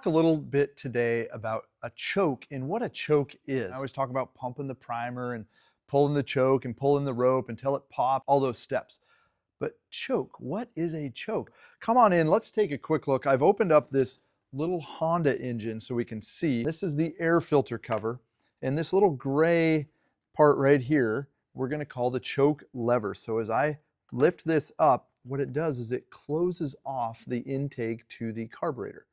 a little bit today about a choke and what a choke is. I always talk about pumping the primer and pulling the choke and pulling the rope until it pops, all those steps. But choke, what is a choke? Come on in, let's take a quick look. I've opened up this little Honda engine so we can see. This is the air filter cover, and this little gray part right here, we're gonna call the choke lever. So as I lift this up, what it does is it closes off the intake to the carburetor.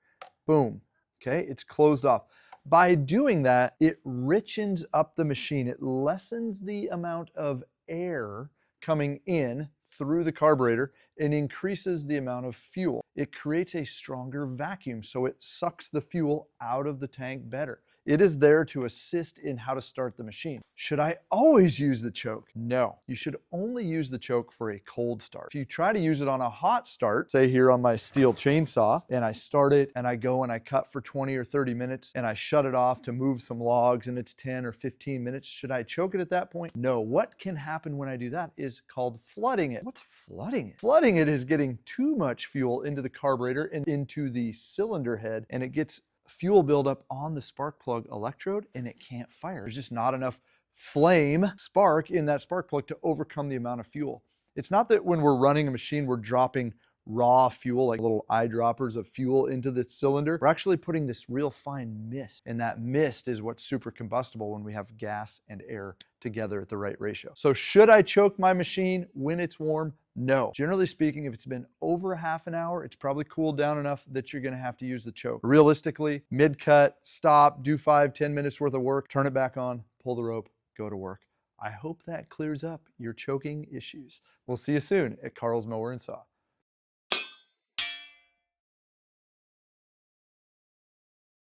Boom, okay, it's closed off. By doing that, it richens up the machine. It lessens the amount of air coming in through the carburetor and increases the amount of fuel. It creates a stronger vacuum, so it sucks the fuel out of the tank better. It is there to assist in how to start the machine. Should I always use the choke? No. You should only use the choke for a cold start. If you try to use it on a hot start, say here on my steel chainsaw, and I start it and I go and I cut for 20 or 30 minutes and I shut it off to move some logs and it's 10 or 15 minutes, should I choke it at that point? No. What can happen when I do that is called flooding it. What's flooding it? Flooding it is getting too much fuel into the carburetor and into the cylinder head, and it gets fuel buildup on the spark plug electrode and it can't fire. There's just not enough flame spark in that spark plug to overcome the amount of fuel. It's not that when we're running a machine, we're dropping raw fuel, like little eyedroppers of fuel into the cylinder. We're actually putting this real fine mist, and that mist is what's super combustible when we have gas and air together at the right ratio. So should I choke my machine when it's warm? No. Generally speaking, if it's been over a half an hour, it's probably cooled down enough that you're gonna have to use the choke. Realistically, mid-cut, stop, do 5-10 minutes worth of work, turn it back on, pull the rope, go to work. I hope that clears up your choking issues. We'll see you soon at Carl's Mower and Saw.